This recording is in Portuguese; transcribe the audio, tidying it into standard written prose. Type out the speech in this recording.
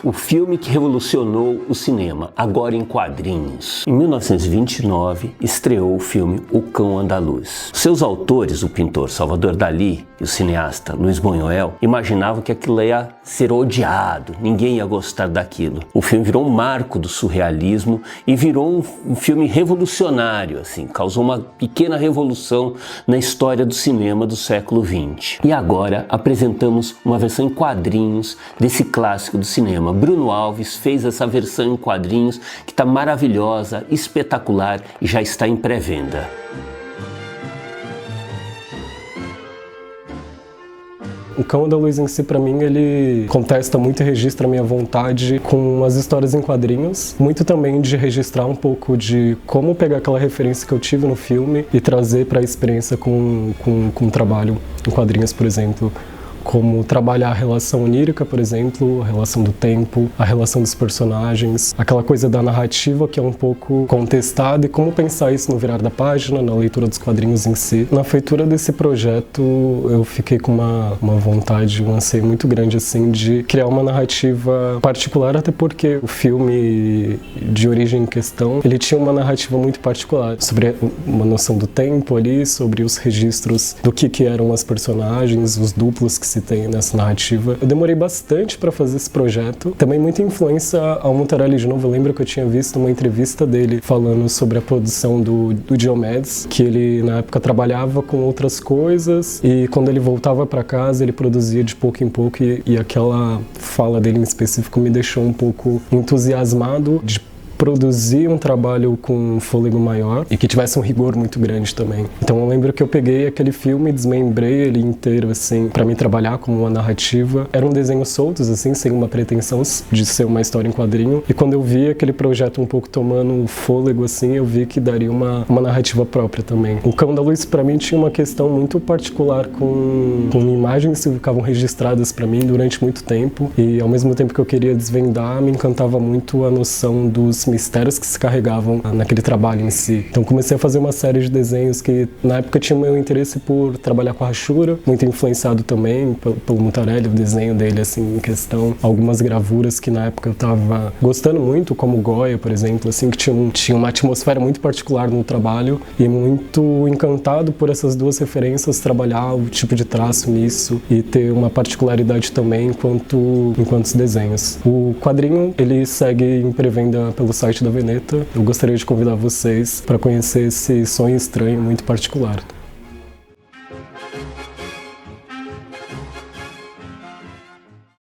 o filme que revolucionou o cinema, agora em quadrinhos. Em 1929, estreou o filme O Cão Andaluz. Seus autores, o pintor Salvador Dalí e o cineasta Luiz Buñuel, imaginavam que aquilo ia ser odiado, ninguém ia gostar daquilo. O filme virou um marco do surrealismo e virou um filme revolucionário, assim, causou uma pequena revolução na história do cinema do século XX. E agora apresentamos uma versão em quadrinhos desse clássico do cinema. Bruno Alves fez essa versão em quadrinhos que está maravilhosa, espetacular e já está em pré-venda. O Cão Andaluz em si, pra mim, ele contesta muito e registra a minha vontade com as histórias em quadrinhos. Muito também de registrar um pouco de como pegar aquela referência que eu tive no filme e trazer pra experiência com o trabalho em quadrinhos, por exemplo. Como trabalhar a relação onírica, por exemplo, a relação do tempo, a relação dos personagens, aquela coisa da narrativa que é um pouco contestada e como pensar isso no virar da página, na leitura dos quadrinhos em si. Na feitura desse projeto, eu fiquei com uma vontade, um anseio muito grande assim de criar uma narrativa particular, até porque o filme de origem em questão, ele tinha uma narrativa muito particular, sobre uma noção do tempo ali, sobre os registros do que eram as personagens, os duplos que se tem nessa narrativa. Eu demorei bastante para fazer esse projeto. Também muita influência ao Mutarelli de novo. Eu lembro que eu tinha visto uma entrevista dele falando sobre a produção do Diomedes, que ele na época trabalhava com outras coisas e quando ele voltava para casa ele produzia de pouco em pouco e aquela fala dele em específico me deixou um pouco entusiasmado de produzir um trabalho com um fôlego maior e que tivesse um rigor muito grande também. Então eu lembro que eu peguei aquele filme e desmembrei ele inteiro, assim, pra me trabalhar como uma narrativa. Eram desenhos soltos, assim, sem uma pretensão de ser uma história em quadrinho. E quando eu vi aquele projeto um pouco tomando fôlego, assim, eu vi que daria uma narrativa própria também. O Cão Andaluz, pra mim, tinha uma questão muito particular com imagens que ficavam registradas pra mim durante muito tempo. E ao mesmo tempo que eu queria desvendar, me encantava muito a noção dos mistérios que se carregavam naquele trabalho em si. Então comecei a fazer uma série de desenhos que na época tinha o meu interesse por trabalhar com a rachura, muito influenciado também pelo Mutarelli, o desenho dele assim em questão, algumas gravuras que na época eu tava gostando muito, como Goya, por exemplo, assim, que tinha uma atmosfera muito particular no trabalho e muito encantado por essas duas referências, trabalhar o tipo de traço nisso e ter uma particularidade também enquanto os desenhos. O quadrinho, ele segue em pré-venda pelo site da Veneta. Eu gostaria de convidar vocês para conhecer esse sonho estranho muito particular.